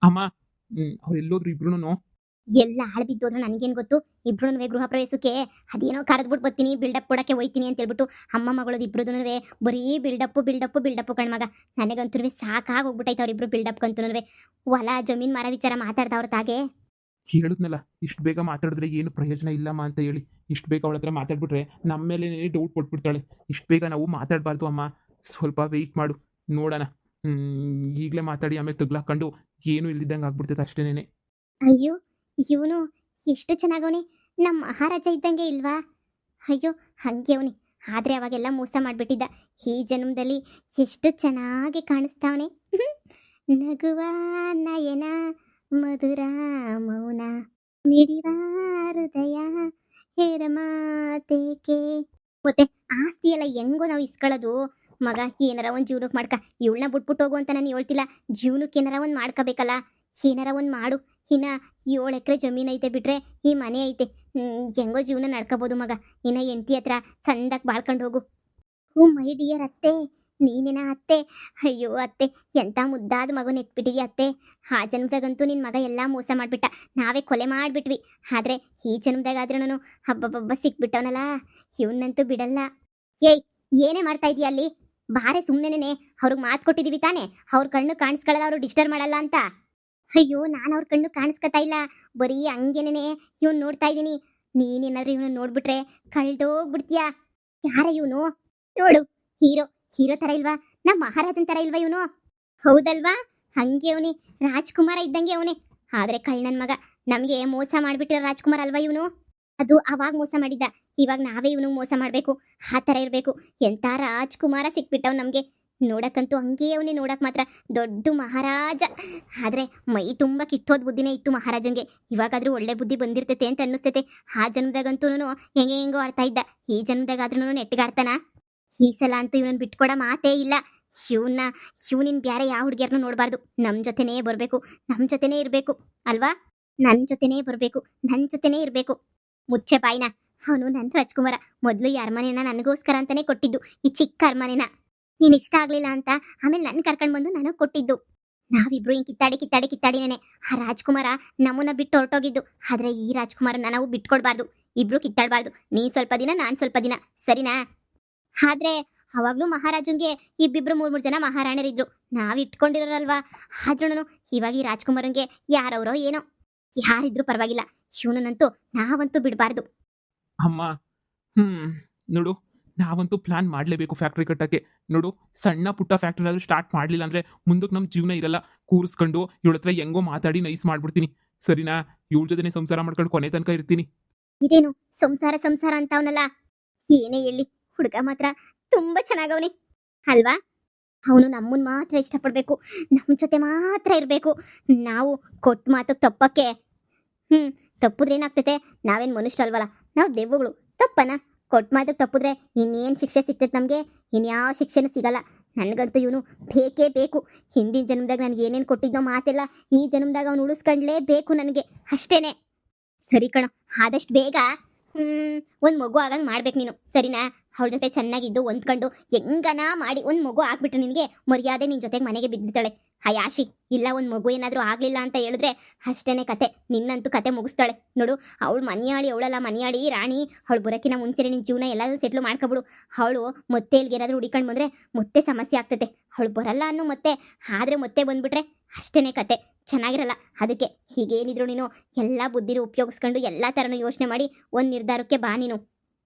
ಅಮ್ಮ. ಅವ್ರು ಎಲ್ಲೋದ್ರು ಇಬ್ರು? ಎಲ್ಲ ಹಾಳು ಬಿದ್ದೋದ್ರು ನನಗೇನು ಗೊತ್ತು. ಇಬ್ರು ಗೃಹ ಪ್ರವೇಶಕ್ಕೆ ಅದೇನೋ ಕರೆದ್ಬಿಟ್ಟು ಬರ್ತೀನಿ ಬಿಲ್ಡಪ್ ಕೊಡಕ್ಕೆ ಹೋಯ್ತೀನಿ ಅಂತ ಹೇಳ್ಬಿಟ್ಟು ಅಮ್ಮ ಮಗಳದು ಇಬ್ರುದೂ ಬರೀ ಬಿಲ್ಡಪ್ಪು ಕಣ್ಮಗ. ನನಗಂತೂ ಸಾಕಾಗಿ ಹೋಗ್ಬಿಟ್ಟೈತೆ ಅವ್ರಿಬ್ರು ಬಿಲ್ಡಪ್ ಅಂತೂ ಹೊಲ ಜಮೀನ್ ಮರ ವಿಚಾರ ಮಾತಾಡ್ದವ್ರ ತಾಗೆ. ಹೇಳಿದ್ನಲ್ಲ, ಇಷ್ಟು ಬೇಗ ಮಾತಾಡಿದ್ರೆ ಏನು ಪ್ರಯೋಜನ ಇಲ್ಲಮ್ಮ ಅಂತ ಹೇಳಿ. ಇಷ್ಟು ಬೇಗ ಅವಳ ಹತ್ರ ಮಾತಾಡ್ಬಿಟ್ರೆ ನಮ್ಮ ಮೇಲೆ ಡೌಟ್ ಕೊಟ್ಬಿಡ್ತಾಳೆ. ಇಷ್ಟು ಬೇಗ ನಾವು ಮಾತಾಡಬಾರ್ದು ಅಮ್ಮ. ಸ್ವಲ್ಪ ವೆಯ್ಟ್ ಮಾಡು, ನೋಡೋಣ. ಈಗಲೇ ಮಾತಾಡಿ ಆಮೇಲೆ ತಗ್ಲಾಕೊಂಡು ಏನು ಇಲ್ದಿದ್ದಂಗೆ ಆಗ್ಬಿಡ್ತೈತೆ ಅಷ್ಟೇನೆ. ಅಯ್ಯೋ, ಇವನು ಎಷ್ಟು ಚೆನ್ನಾಗವನೆ, ನಮ್ಮ ಮಹಾರಾಜ ಇದ್ದಂಗೆ ಇಲ್ವಾ? ಅಯ್ಯೋ, ಹಂಗೆ ಅವನಿ. ಆದ್ರೆ ಅವಾಗೆಲ್ಲ ಮೋಸ ಮಾಡ್ಬಿಟ್ಟಿದ್ದ. ಈ ಜನ್ಮದಲ್ಲಿ ಎಷ್ಟು ಚೆನ್ನಾಗಿ ಕಾಣಿಸ್ತಾವನೆ. ನಗುವ ನಯನ, ಮಧುರ ಮೌನ, ಮಿಡಿವ ಹೃದಯ, ಹೇರಮಾತೇಕೆ. ಮತ್ತೆ ಆಸ್ತಿ ಎಲ್ಲ ಹೆಂಗೋ ನಾವು ಇಸ್ಕೊಳ್ಳೋದು. ಮಗ, ಏನಾರ ಒಂದು ಜೀವನಕ್ಕೆ ಮಾಡ್ಕ. ಇವಳನ್ನ ಬಿಟ್ಬಿಟ್ಟು ಹೋಗು ಅಂತ ನಾನು ಹೇಳ್ತಿಲ್ಲ. ಜೀವನಕ್ಕೆ ಏನಾರ ಒಂದು ಮಾಡ್ಕೋಬೇಕಲ್ಲ. ಏನಾರ ಒಂದು ಮಾಡು. ಇನ್ನ 7 ಎಕರೆ ಜಮೀನು ಐತೆ ಬಿಟ್ರೆ ಈ ಮನೆ ಐತೆ. ಹೆಂಗೋ ಜೀವನ ನಡ್ಕೋಬೋದು ಮಗ. ಇನ್ನ ಹೆಂಡತಿ ಹತ್ರ ಚಂದಾಗಿ ಬಾಳ್ಕೊಂಡು ಹೋಗು. ಹ್ಞೂ ಮೈ ಡಿಯರ್ ಅತ್ತೆ, ನೀನೇನ ಅತ್ತೆ? ಅಯ್ಯೋ ಅತ್ತೆ, ಎಂಥ ಮುದ್ದಾದ ಮಗನ ಎತ್ಬಿಟ್ಟಿದ್ಯಾ ಅತ್ತೆ. ಆ ಜನ್ಮದಾಗಂತೂ ನಿನ್ನ ಮಗ ಎಲ್ಲ ಮೋಸ ಮಾಡಿಬಿಟ್ಟ. ನಾವೇ ಕೊಲೆ ಮಾಡಿಬಿಟ್ವಿ. ಆದರೆ ಈ ಜನ್ಮದಾಗಾದ್ರೂ ಹಬ್ಬಬ್ಬಬ್ಬ ಸಿಕ್ಬಿಟ್ಟವನಲ್ಲ, ಇವನ್ನಂತೂ ಬಿಡಲ್ಲ. ಏಯ್, ಏನೇ ಮಾಡ್ತಾ ಇದೀಯ ಅಲ್ಲಿ? ಬಾರೆ ಸುಮ್ಮನೆನೇ. ಅವ್ರಿಗೆ ಮಾತು ಕೊಟ್ಟಿದ್ದೀವಿ ತಾನೇ, ಅವ್ರ ಕಣ್ಣು ಕಾಣಿಸ್ಕೊಳ್ಳಲ್ಲ, ಅವರು ಡಿಸ್ಟರ್ಬ್ ಮಾಡಲ್ಲ ಅಂತ. ಅಯ್ಯೋ, ನಾನು ಅವ್ರ ಕಣ್ಣು ಕಾಣಿಸ್ಕೊತಾ ಇಲ್ಲ, ಬರೀ ಹಂಗೇನೇ ಇವ್ನು ನೋಡ್ತಾ ಇದ್ದೀನಿ. ನೀನೇನಾದ್ರೂ ಇವನು ನೋಡ್ಬಿಟ್ರೆ ಕಳ್ದೋಗ್ಬಿಡ್ತೀಯಾ. ಯಾರ ಇವನು? ನೋಡು, ಹೀರೋ ಹೀರೋ ತರ ಇಲ್ವಾ? ನಮ್ಮ ಮಹಾರಾಜನ್ ತರ ಇಲ್ವಾ ಇವನು? ಹೌದಲ್ವಾ? ಹಂಗೆ ಅವನಿ, ರಾಜ್ಕುಮಾರ ಇದ್ದಂಗೆ ಅವನೇ. ಆದ್ರೆ ಕಳ್ಳನ್ ಮಗ, ನಮ್ಗೆ ಮೋಸ ಮಾಡ್ಬಿಟ್ಟಿರೋ ರಾಜ್ಕುಮಾರ್ ಅಲ್ವಾ ಇವನು? ಅದು ಅವಾಗ ಮೋಸ ಮಾಡಿದ್ದ, ಇವಾಗ ನಾವೇ ಇವನು ಮೋಸ ಮಾಡ್ಬೇಕು. ಆ ತರ ಇರ್ಬೇಕು. ಎಂತ ರಾಜ್ಕುಮಾರ ಸಿಕ್ಬಿಟ್ಟವ್ ನಮ್ಗೆ. ನೋಡಕ್ಕಂತೂ ಹಂಗೆ ಅವನೇ, ನೋಡಕ್ ಮಾತ್ರ ದೊಡ್ಡ ಮಹಾರಾಜ. ಆದ್ರೆ ಮೈ ತುಂಬಾ ಕಿತ್ತೋದ್ ಬುದ್ಧಿನೇ ಇತ್ತು ಮಹಾರಾಜಂಗೆ. ಇವಾಗಾದ್ರೂ ಒಳ್ಳೆ ಬುದ್ಧಿ ಬಂದಿರ್ತೈತೆ ಅಂತ ಅನ್ನಿಸ್ತೈತೆ. ಆ ಜನ್ಮದಾಗಂತೂ ಹೆಂಗೋ ಆಡ್ತಾ ಇದ್ದ. ಈ ಜನ್ಮದಾಗಾದ್ರೂ ನೆಟ್ಟಿಗಾಡ್ತಾನ. ಈ ಸಲ ಅಂತೂ ಇವನನ್ನ ಬಿಟ್ಕೊಡ ಮಾತೇ ಇಲ್ಲ. ಇವನಿನ್ ಬ್ಯಾರೆ ಯಾವ ಹುಡುಗಿಯರ್ನು ನೋಡ್ಬಾರ್ದು. ನಮ್ ಜೊತೆನೇ ಬರ್ಬೇಕು, ನಮ್ ಜೊತೆನೇ ಇರ್ಬೇಕು ಅಲ್ವಾ? ನನ್ ಜೊತೆನೇ ಬರ್ಬೇಕು, ನನ್ ಜೊತೆನೇ ಇರ್ಬೇಕು. ಮುಚ್ಚೆ ಬಾಯ್ನ. ಅವನು ನನ್ ರಾಜ್ಕುಮಾರ. ಮೊದ್ಲು ಈ ಅರಮನೆನ ನನಗೋಸ್ಕರ ಅಂತಾನೆ ಕೊಟ್ಟಿದ್ದು, ಈ ಚಿಕ್ಕ ಅರಮನೆನ. ನೀನ್ ಇಷ್ಟ ಆಗ್ಲಿಲ್ಲ ಅಂತ ಆಮೇಲೆ ನನ್ ಕರ್ಕೊಂಡ್ ಬಂದು ನನಗ್ ಕೊಟ್ಟಿದ್ದು. ನಾವಿಬ್ರು ಹಿಂಗ್ ಕಿತ್ತಾಡಿನೇನೆ ಆ ರಾಜ್ಕುಮಾರ ನಮ್ಮನ್ನ ಬಿಟ್ಟು ಹೊರಟೋಗಿದ್ದು. ಆದ್ರೆ ಈ ರಾಜ್ಕುಮಾರನ್ನ ನಾವು ಬಿಟ್ಕೊಡ್ಬಾರ್ದು. ಇಬ್ರು ಕಿತ್ತಾಡ್ಬಾರ್ದು. ನೀನ್ ಸ್ವಲ್ಪ ದಿನ, ನಾನ್ ಸ್ವಲ್ಪ ದಿನ, ಸರಿನಾ? ಆದ್ರೆ ಅವಾಗ್ಲೂ ಮಹಾರಾಜಂಗೆ ಇಬ್ಬಿಬ್ರು 3 ಜನ ಮಹಾರಾಣರಿದ್ರು. ನಾವ್ ಇಟ್ಕೊಂಡಿರೋರಲ್ವಾ? ಆದ್ರೂನು ಇವಾಗ ಈ ರಾಜ್ಕುಮಾರಂಗೆ ಯಾರವ್ರೋ ಏನೋ, ಯಾರಿದ್ರು ಪರವಾಗಿಲ್ಲ, ಇವನನ್ನಂತೂ ನಾವಂತೂ ಬಿಡಬಾರ್ದು. ಅಮ್ಮ, ನೋಡು, ನಾವಂತೂ ಪ್ಲಾನ್ ಮಾಡಲೇಬೇಕು ಫ್ಯಾಕ್ಟ್ರಿ ಕಟ್ಟಕ್ಕೆ. ನೋಡು, ಸಣ್ಣ ಪುಟ್ಟ ಫ್ಯಾಕ್ಟ್ರಿ ಆದ್ರೂ ಸ್ಟಾರ್ಟ್ ಮಾಡಲಿಲ್ಲ ಅಂದ್ರೆ ಮುಂದಕ್ಕೆ ನಮ್ಮ ಜೀವನ ಇರಲ್ಲ. ಕೂರಿಸ್ಕೊಂಡು ಇವಳ ಹತ್ರ ಹೆಂಗೋ ಮಾತಾಡಿ ನೈಸ್ ಮಾಡ್ಬಿಡ್ತೀನಿ, ಸರಿನಾ? ಇವಳ ಜೊತೆನೆ ಸಂಸಾರ ಮಾಡ್ಕೊಂಡು ಕೊನೆ ತನಕ ಇರ್ತೀನಿ. ಇದೇನು ಸಂಸಾರ ಅಂತ ಅವನಲ್ಲ? ಏನೇ ಹೇಳಿ, ಹುಡುಗ ಮಾತ್ರ ತುಂಬಾ ಚೆನ್ನಾಗವನೆ ಅಲ್ವಾ? ಅವನು ನಮ್ಮನ್ ಮಾತ್ರ ಇಷ್ಟಪಡ್ಬೇಕು, ನಮ್ಮ ಜೊತೆ ಮಾತ್ರ ಇರ್ಬೇಕು. ನಾವು ಕೊಟ್ಟ ಮಾತು ತಪ್ಪಕ್ಕೆ ತಪ್ಪುದ್ರೆ ಏನಾಗ್ತೈತೆ? ನಾವೇನ್ ಮನುಷ್ಯರಲ್ವಲ್ಲ, ನಾವು ದೆವ್ವಗಳು. ತಪ್ಪನ ಕೊಟ್ಟ ಮಾತು ತಪ್ಪುದ್ರೆ ಇನ್ನೇನು ಶಿಕ್ಷೆ ಸಿಗ್ತೈತೆ ನಮಗೆ? ಇನ್ಯಾವ ಶಿಕ್ಷೆನೂ ಸಿಗಲ್ಲ. ನನಗಂತೂ ಇವನು ಬೇಕೇ ಬೇಕು. ಹಿಂದಿನ ಜನ್ಮದಾಗ ನನಗೆ ಏನೇನು ಕೊಟ್ಟಿದ್ನೋ ಮಾತೆಲ್ಲ ಈ ಜನ್ಮದಾಗ ಅವನು ಉಳಿಸ್ಕೊಂಡ್ಲೇಬೇಕು ನನಗೆ, ಅಷ್ಟೇನೆ. ಸರಿ ಕಣೋ, ಆದಷ್ಟು ಬೇಗ ಒಂದು ಮಗು ಆಗಂಗೆ ಮಾಡ್ಬೇಕು ನೀನು, ಸರಿನಾ? ಅವಳ ಜೊತೆ ಚೆನ್ನಾಗಿದ್ದು ಹೊಂದ್ಕೊಂಡು ಹೆಂಗನ ಮಾಡಿ ಒಂದು ಮಗು ಆಗ್ಬಿಟ್ರೆ ನಿನಗೆ ಮರ್ಯಾದೆ ನಿನ್ನ ಜೊತೆಗೆ ಮನೆಗೆ ಬಿದ್ದಿದ್ದಾಳೆ ಆ ಯಾಶಿ. ಇಲ್ಲ, ಒಂದು ಮಗು ಏನಾದರೂ ಆಗಲಿಲ್ಲ ಅಂತ ಹೇಳಿದ್ರೆ ಅಷ್ಟೇನೆ ಕತೆ. ನಿನ್ನಂತೂ ಕತೆ ಮುಗಿಸ್ತಾಳೆ ನೋಡು. ಅವಳು ಮನೆಯಾಳಿ, ಅವಳಲ್ಲ ಮನೆಯಾಳಿ ರಾಣಿ. ಅವಳು ಬರೋಕ್ಕಿಂತ ಮುಂಚೆನೇ ನಿನ್ನ ಜೀವನ ಎಲ್ಲಾದರೂ ಸೆಟ್ಲು ಮಾಡ್ಕೊಬಿಡು. ಅವಳು ಮತ್ತೆ ಇಲ್ಲಿಗೇನಾದರೂ ಹುಡಿಕೊಂಡು ಬಂದರೆ ಮತ್ತೆ ಸಮಸ್ಯೆ ಆಗ್ತೈತೆ. ಅವಳು ಬರಲ್ಲ ಅನ್ನೋ ಮತ್ತೆ, ಆದರೆ ಮತ್ತೆ ಬಂದ್ಬಿಟ್ರೆ ಅಷ್ಟೇನೆ ಕತೆ, ಚೆನ್ನಾಗಿರಲ್ಲ. ಅದಕ್ಕೆ ಹೀಗೇನಿದ್ರು ನೀನು ಎಲ್ಲ ಬುದ್ಧಿನೂ ಉಪಯೋಗಿಸ್ಕೊಂಡು ಎಲ್ಲ ಥರನೂ ಯೋಚನೆ ಮಾಡಿ ಒಂದು ನಿರ್ಧಾರಕ್ಕೆ ಬಾ ನೀನು.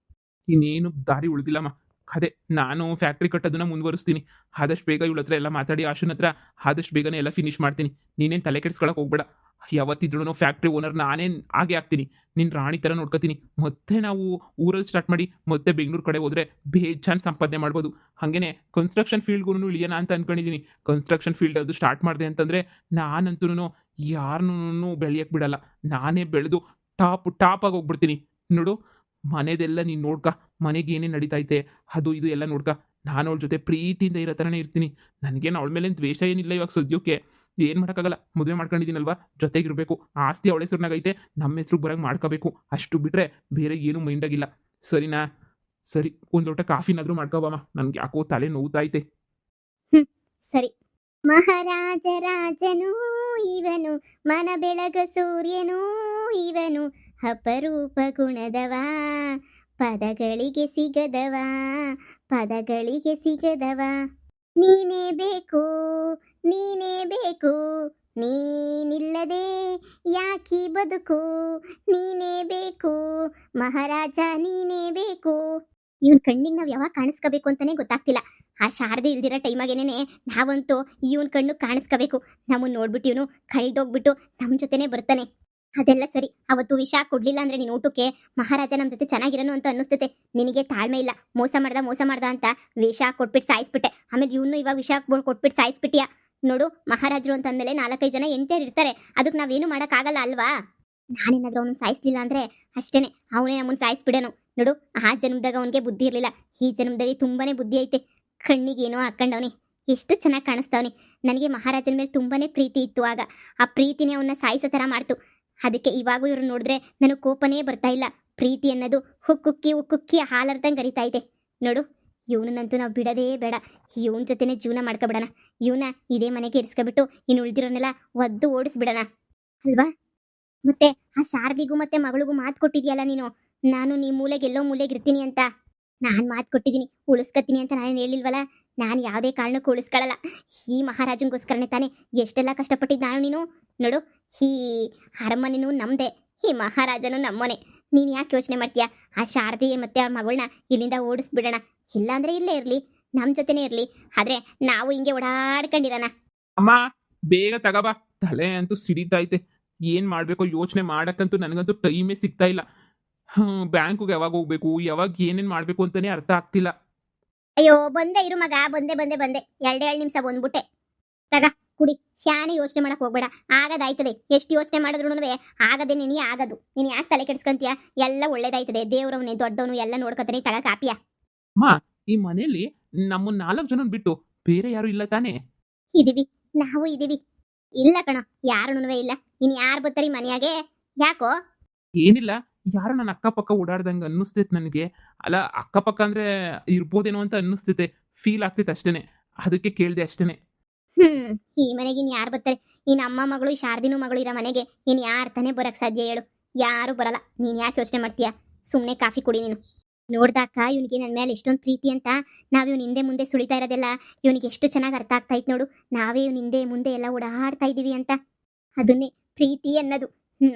ಇನ್ನೇನು ದಾರಿ ಉಳಿದಿಲ್ಲಮ್ಮ. ಅದೇ, ನಾನು ಫ್ಯಾಕ್ಟ್ರಿ ಕಟ್ಟೋದನ್ನ ಮುಂದುವರಿಸ್ತೀನಿ. ಆದಷ್ಟು ಬೇಗ ಇವಳ ಹತ್ರ ಎಲ್ಲ ಮಾತಾಡಿ ಆಶುನ ಹತ್ರ ಆದಷ್ಟು ಬೇಗನೆ ಎಲ್ಲ ಫಿನಿಶ್ ಮಾಡ್ತೀನಿ. ನೀನೇನು ತಲೆ ಕೆಡಿಸ್ಕೊಳಕ್ಕೆ ಹೋಗ್ಬೇಡ. ಯಾವತ್ತಿದ್ರೂ ಫ್ಯಾಕ್ಟ್ರಿ ಓನರ್ ನಾನೇ ಆಗೇ ಆಗ್ತೀನಿ. ನಿನ್ನ ರಾಣಿ ಥರ ನೋಡ್ಕೊತೀನಿ. ಮತ್ತೆ ನಾವು ಊರಲ್ಲಿ ಸ್ಟಾರ್ಟ್ ಮಾಡಿ ಮತ್ತೆ ಬೆಂಗಳೂರು ಕಡೆ ಹೋದರೆ ಬೇಜಾನ್ ಸಂಪಾದನೆ ಮಾಡ್ಬೋದು. ಹಾಗೇನೆ ಕನ್ಸ್ಟ್ರಕ್ಷನ್ ಫೀಲ್ಡ್ಗೂ ಇಳಿಯೋಣ ಅಂತ ಅಂದ್ಕೊಂಡಿದ್ದೀನಿ. ಕನ್ಸ್ಟ್ರಕ್ಷನ್ ಫೀಲ್ಡ್ ಅದು ಸ್ಟಾರ್ಟ್ ಮಾಡಿದೆ ಅಂತಂದರೆ ನಾನಂತೂ ಯಾರನ್ನೂ ಬೆಳೆಯಕ್ಕೆ ಬಿಡಲ್ಲ. ನಾನೇ ಬೆಳೆದು ಟಾಪಾಗಿ ಹೋಗ್ಬಿಡ್ತೀನಿ. ನೋಡು, ಮನೆದೆಲ್ಲ ನೀನು ನೋಡ್ಕ, ಮನೆಗೆ ಏನೇನು ನಡೀತೈತೆ ಅದು ಇದು ಎಲ್ಲ ನೋಡ್ಕ. ನಾನು ಅವಳ ಜೊತೆ ಪ್ರೀತಿಯಿಂದ ಇರೋ ಥರನೇ ಇರ್ತೀನಿ. ನನಗೇನು ಅವಳ ಮೇಲೆ ದ್ವೇಷ ಏನಿಲ್ಲ ಇವಾಗ ಸದ್ಯಕ್ಕೆ. ಏನು ಮಾಡೋಕ್ಕಾಗಲ್ಲ, ಮದುವೆ ಮಾಡ್ಕೊಂಡಿದ್ದೀನಲ್ವಾ, ಜೊತೆಗಿರಬೇಕು. ಆಸ್ತಿ ಅವಳ ಹೆಸ್ರಿನಾಗೈತೆ, ನಮ್ಮ ಹೆಸ್ರಿಗೆ ಬರೋಂಗೆ ಮಾಡ್ಕೋಬೇಕು. ಅಷ್ಟು ಬಿಟ್ಟರೆ ಬೇರೆ ಏನೂ ಮೈಂಡಾಗಿಲ್ಲ, ಸರಿನಾ? ಸರಿ, ಒಂದು ಲೋಟ ಕಾಫಿನಾದರೂ ಮಾಡ್ಕೊಬಮ್ಮ, ನನಗೆ ಯಾಕೋ ತಲೆ ನೋವ್ತೈತೆ. ಸರಿ. ಮಹಾರಾಜ ರಾಜನು ಇವನು, ಮನ ಬೆಳಗ ಸೂರ್ಯನು ಇವನು ಅಪರೂಪ ಗುಣದವ ಪದಗಳಿಗೆ ಸಿಗದವ ಪದಗಳಿಗೆ ಸಿಗದವ ನೀನೇ ಬೇಕು ನೀನೇ ಬೇಕು ನೀನಿಲ್ಲದೆ ಯಾಕಿ ಬದುಕು ನೀನೇ ಬೇಕು ಮಹಾರಾಜ ನೀನೇ ಬೇಕು. ಇವನ್ ಕಣ್ಣಿಗೆ ನಾವ್ ಯಾವಾಗ ಕಾಣಿಸ್ಕೋಬೇಕು ಅಂತಾನೆ ಗೊತ್ತಾಗ್ತಿಲ್ಲ. ಆ ಶಾರದೆ ಇಲ್ದಿರೋ ಟೈಮಾಗೇನೆ ನಾವಂತೂ ಇವನ್ ಕಣ್ಣು ಕಾಣಿಸ್ಕೋಬೇಕು. ನಮ್ಮನ್ನ ನೋಡ್ಬಿಟ್ಟು ಇವನು ಕಳೆದೋಗ್ಬಿಟ್ಟು ನಮ್ ಜೊತೆನೆ ಬರ್ತಾನೆ. ಅದೆಲ್ಲ ಸರಿ, ಅವತ್ತು ವಿಷ ಕೊಡ್ಲಿಲ್ಲ ಅಂದ್ರೆ ನೀನು ಊಟಕ್ಕೆ ಮಹಾರಾಜ ನಮ್ ಜೊತೆ ಚೆನ್ನಾಗಿರೋನು ಅಂತ ಅನ್ನಿಸ್ತೈತೆ. ನಿನಗೆ ತಾಳ್ಮೆ ಇಲ್ಲ, ಮೋಸ ಮಾಡ್ದ ಅಂತ ವಿಷ ಕೊಟ್ಬಿಟ್ಟು ಸಾಯಿಸ್ಬಿಟ್ಟೆ. ಆಮೇಲೆ ಇವನು ಇವಾಗ ವಿಷ ಕೊಟ್ಬಿಟ್ಟು ಸಾಯಿಸ್ಬಿಟ್ಟಿಯಾ. ನೋಡು, ಮಹಾರಾಜರು ಅಂತ ಅಂದ್ಮೇಲೆ 4-5 ಜನ ಎಂಟೇರು ಇರ್ತಾರೆ. ಅದಕ್ಕೆ ನಾವೇನು ಮಾಡೋಕ್ಕಾಗಲ್ಲ ಅಲ್ವಾ. ನಾನೇನಾದ್ರೂ ಅವನು ಸಾಯಿಸ್ಲಿಲ್ಲ ಅಂದ್ರೆ ಅಷ್ಟೇನೆ, ಅವನೇ ನಮ್ಮನ್ನು ಸಾಯಿಸ್ಬಿಡನು. ನೋಡು, ಆ ಜನ್ಮದಾಗ ಅವನಿಗೆ ಬುದ್ಧಿ ಇರಲಿಲ್ಲ, ಈ ಜನ್ಮದಲ್ಲಿ ತುಂಬಾನೇ ಬುದ್ಧಿ ಐತೆ. ಕಣ್ಣಿಗೇನೋ ಹಾಕೊಂಡವನಿ, ಎಷ್ಟು ಚೆನ್ನಾಗಿ ಕಾಣಿಸ್ತಾವನಿ. ನನಗೆ ಮಹಾರಾಜನ ಮೇಲೆ ತುಂಬಾನೇ ಪ್ರೀತಿ ಇತ್ತು. ಆಗ ಆ ಪ್ರೀತಿನೇ ಅವನ್ನ ಸಾಯಿಸೋ ಥರ ಮಾಡ್ತು. ಅದಕ್ಕೆ ಇವಾಗೂ ಇವ್ರು ನೋಡಿದ್ರೆ ನನಗೆ ಕೋಪನೇ ಬರ್ತಾ ಇಲ್ಲ. ಪ್ರೀತಿ ಅನ್ನೋದು ಹುಕ್ಕುಕ್ಕಿ ಹಾಲರ್ದಂಗೆ ಗರಿತಾ ಇದೆ. ನೋಡು, ಇವನನ್ನಂತೂ ನಾವು ಬಿಡೋದೇ ಬೇಡ. ಇವನ ಜೊತೆನೇ ಜೀವನ ಮಾಡ್ಕೊಬಿಡೋಣ. ಇವನ ಇದೇ ಮನೆಗೆ ಇರಿಸ್ಕೊಬಿಟ್ಟು ಇನ್ನು ಉಳಿದಿರೋನೆಲ್ಲ ಒದ್ದು ಓಡಿಸ್ಬಿಡೋಣ ಅಲ್ವಾ. ಮತ್ತೆ ಆ ಶಾರದಿಗೂ ಮತ್ತೆ ಮಗಳಿಗೂ ಮಾತು ಕೊಟ್ಟಿದ್ಯಲ್ಲ ನೀನು, ನಾನು ನೀ ಎಲ್ಲೋ ಮೂಲೆಗೆ ಇರ್ತೀನಿ ಅಂತ. ನಾನು ಮಾತು ಕೊಟ್ಟಿದ್ದೀನಿ, ಉಳಿಸ್ಕೊತೀನಿ ಅಂತ ನಾನೇನು ಹೇಳಿಲ್ವಲ್ಲ. ನಾನು ಯಾವುದೇ ಕಾರಣಕ್ಕೂ ಉಳಿಸ್ಕೊಳ್ಳಲ್ಲ. ಈ ಮಹಾರಾಜನಿಗೋಸ್ಕರನೇ ತಾನೇ ಎಷ್ಟೆಲ್ಲ ಕಷ್ಟಪಟ್ಟಿದ್ದು ನಾನು ನೀನು. ನೋಡು, ಈ ಅರಮನೆನೂ ನಮ್ಮದೇ, ಈ ಮಹಾರಾಜನೂ ನಮ್ಮನೆ. ನೀನು ಯಾಕೆ ಯೋಚನೆ ಮಾಡ್ತೀಯಾ? ಆ ಶಾರದಿ ಮತ್ತೆ ಅವ್ರ ಮಗಳನ್ನ ಇಲ್ಲಿಂದ ಓಡಿಸ್ಬಿಡೋಣ. ಇಲ್ಲಾಂದ್ರೆ ಇಲ್ಲೇ ಇರಲಿ, ನಮ್ಮ ಜೊತೆನೇ ಇರಲಿ. ಆದರೆ ನಾವು ಹಿಂಗೆ ಓಡಾಡ್ಕೊಂಡಿರೋಣ. ಅಮ್ಮ ಬೇಗ ತಗೋಬಾ, ತಲೆ ಅಂತೂ ಸಿಡಿತೈತೆ. ಏನ್ ಮಾಡ್ಬೇಕೋ ಯೋಚನೆ ಮಾಡಕ್ಕಂತೂ ನನಗಂತೂ ಟೈಮೇ ಸಿಗ್ತಾ ಇಲ್ಲ. ಬ್ಯಾಂಕ್ಗೆ ಯಾವಾಗ ಹೋಗ್ಬೇಕು, ಯಾವಾಗ ಏನೇನ್ ಮಾಡ್ಬೇಕು ಅಂತಾನೆ ಅರ್ಥ ಆಗ್ತಿಲ್ಲ. ಅಯ್ಯೋ, ಬಂದೆ ಇರು ಮಗ, ಬಂದೆ 2 ನಿಮಿಷ ಬಂದ್ಬಿಟ್ಟೆ. ತಗ ಕುಡಿ, ಶಾನೆ ಯೋಚನೆ ಮಾಡಕ್ ಹೋಗ್ಬೇಡ. ಆಗದಾಯ್ತದೆ. ಎಷ್ಟು ಯೋಚನೆ ಮಾಡಿದ್ರು ಆಗದೆ ನೀನೇ ಆಗದು. ನೀನು ಯಾಕೆ ತಲೆ ಕೆಡಿಸ್ಕೊಂತೀಯ? ಎಲ್ಲ ಒಳ್ಳೇದಾಯ್ತದೆ. ದೇವ್ರವನೇ ದೊಡ್ಡವನು, ಎಲ್ಲ ನೋಡ್ಕೊತಾನೆ. ತಗ ಕಾಪಿಯ. ಅಮ್ಮ, ಈ ಮನೆಯಲ್ಲಿ ನಮ್ಮ 4 ಜನ ಬಿಟ್ಟು ಬೇರೆ ಯಾರು ಇಲ್ಲ ತಾನೇ? ಇದೀವಿ, ನಾವು ಇದೀವಿ. ಇಲ್ಲ ಕಣೋ, ಯಾರು ಇಲ್ಲ. ಇನ್ ಯಾರು ಬರ್ತಾರಿ ಮನೆಯಾಗೆ? ಯಾಕೋ? ಏನಿಲ್ಲ, ಯಾರೋ ನನ್ನ ಅಕ್ಕಪಕ್ಕ ಓಡಾಡ್ದಂಗೆ ಅನ್ನಿಸ್ತೈತೆ ನನಗೆ. ಅಲ್ಲ, ಅಕ್ಕಪಕ್ಕ ಅಂದ್ರೆ ಇರ್ಬೋದೇನೋ ಅಂತ ಅನ್ನಿಸ್ತೈತೆ, ಫೀಲ್ ಆಗ್ತೈತೆ ಅಷ್ಟೇನೆ. ಅದಕ್ಕೆ ಕೇಳಿದೆ ಅಷ್ಟೇನೆ. ಈ ಮನೆಗೆ ಇನ್ ಯಾರು ಬರ್ತಾರೆ? ಇನ್ ಅಮ್ಮ ಮಗಳು, ಶಾರದಿನೂ ಮಗಳು ಇರೋ ಮನೆಗೆ ಇನ್ ಯಾರು ತಾನೇ ಬರಕ್ ಸಾಧ್ಯ ಹೇಳು? ಯಾರು ಬರಲ್ಲ. ನೀನ್ ಯಾಕೆ ಯೋಚನೆ ಮಾಡ್ತೀಯಾ? ಸುಮ್ಮನೆ ಕಾಫಿ ಕುಡಿ ನೀನು. ನೋಡ್ದಾಕ ಇವನಿಗೆ ನನ್ನ ಮೇಲೆ ಎಷ್ಟೊಂದು ಪ್ರೀತಿ ಅಂತ ನಾವು ಇವನ್ ಹಿಂದೆ ಮುಂದೆ ಸುಳಿತಾ ಇರೋದೆಲ್ಲ ಇವನಿಗೆ ಎಷ್ಟು ಚೆನ್ನಾಗಿ ಅರ್ಥ ಆಗ್ತಾ ಇತ್ತು. ನೋಡು, ನಾವೇ ಇವನ್ ಹಿಂದೆ ಮುಂದೆ ಎಲ್ಲ ಓಡಾಡ್ತಾ ಇದೀವಿ ಅಂತ. ಅದನ್ನೇ ಪ್ರೀತಿ ಅನ್ನೋದು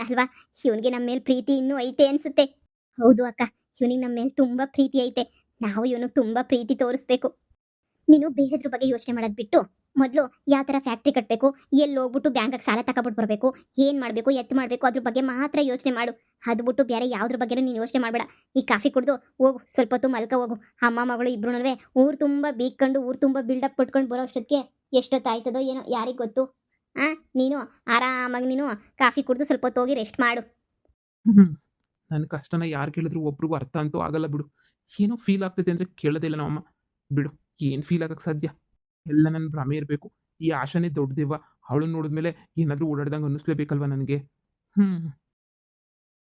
ಅಲ್ವಾ. ಇವನಿಗೆ ನಮ್ಮ ಮೇಲೆ ಪ್ರೀತಿ ಇನ್ನೂ ಐತೆ ಅನ್ಸುತ್ತೆ. ಹೌದು ಅಕ್ಕ, ಇವನಿಗೆ ನಮ್ಮ ಮೇಲೆ ತುಂಬಾ ಪ್ರೀತಿ ಐತೆ. ನಾವು ಇವನಿಗೆ ತುಂಬಾ ಪ್ರೀತಿ ತೋರಿಸ್ಬೇಕು. ನೀನು ಬೇರೆದ್ರ ಬಗ್ಗೆ ಯೋಚನೆ ಮಾಡೋದು ಬಿಟ್ಟು ಮೊದಲು ಯಾವ ಥರ ಫ್ಯಾಕ್ಟ್ರಿ ಕಟ್ಟಬೇಕು, ಎಲ್ಲಿ ಹೋಗ್ಬಿಟ್ಟು ಬ್ಯಾಂಕಿಗೆ ಸಾಲ ತಗೊಬಿಟ್ಟು ಬರಬೇಕು, ಏನು ಮಾಡಬೇಕು, ಎತ್ತು ಮಾಡಬೇಕು, ಅದ್ರ ಬಗ್ಗೆ ಮಾತ್ರ ಯೋಚನೆ ಮಾಡು. ಅದು ಬಿಟ್ಟು ಬೇರೆ ಯಾವುದ್ರ ಬಗ್ಗೆನೂ ನೀನು ಯೋಚನೆ ಮಾಡಬೇಡ. ಈ ಕಾಫಿ ಕುಡಿದು ಹೋಗು, ಸ್ವಲ್ಪ ಹೊತ್ತು ಮಲ್ಕ ಹೋಗು. ಅಮ್ಮ ಮಗಳು ಇಬ್ರು ಊರು ತುಂಬ ಬೀಕ್ಕೊಂಡು, ಊರು ತುಂಬ ಬಿಲ್ಡಪ್ ಪಟ್ಕೊಂಡು ಬರೋ ಅಷ್ಟೊತ್ತಿಗೆ ಎಷ್ಟೊತ್ತಾಯ್ತದೋ ಏನೋ, ಯಾರಿಗೆ ಗೊತ್ತು. ನೀನು ಆರಾಮಾಗಿ ನೀನು ಕಾಫಿ ಕುಡಿದು ಸ್ವಲ್ಪ ಹೊತ್ತು ಹೋಗಿ ರೆಸ್ಟ್ ಮಾಡು. ನನ್ನ ಕಷ್ಟನ ಯಾರು ಕೇಳಿದ್ರು ಒಬ್ರಿಗೂ ಅರ್ಥ ಅಂತೂ ಆಗಲ್ಲ ಬಿಡು. ಏನೋ ಫೀಲ್ ಆಗ್ತೈತೆ ಅಂದರೆ ಕೇಳೋದೇ ಇಲ್ಲ ನಮ್ಮಮ್ಮ. ಬಿಡು, ಏನು ಫೀಲ್ ಆಗಕ್ಕೆ ಸಾಧ್ಯ? ಎಲ್ಲ ನನ್ನ ಭ್ರಮೆ ಇರಬೇಕು. ಈ ಆಶಾನೇ ದೊಡ್ಡದೇವ. ಅವಳನ್ನ ನೋಡಿದ್ಮೇಲೆ ಏನಾದರೂ ಓಡಾಡ್ದಂಗೆ ಅನ್ನಿಸ್ಲೇಬೇಕಲ್ವ ನನಗೆ.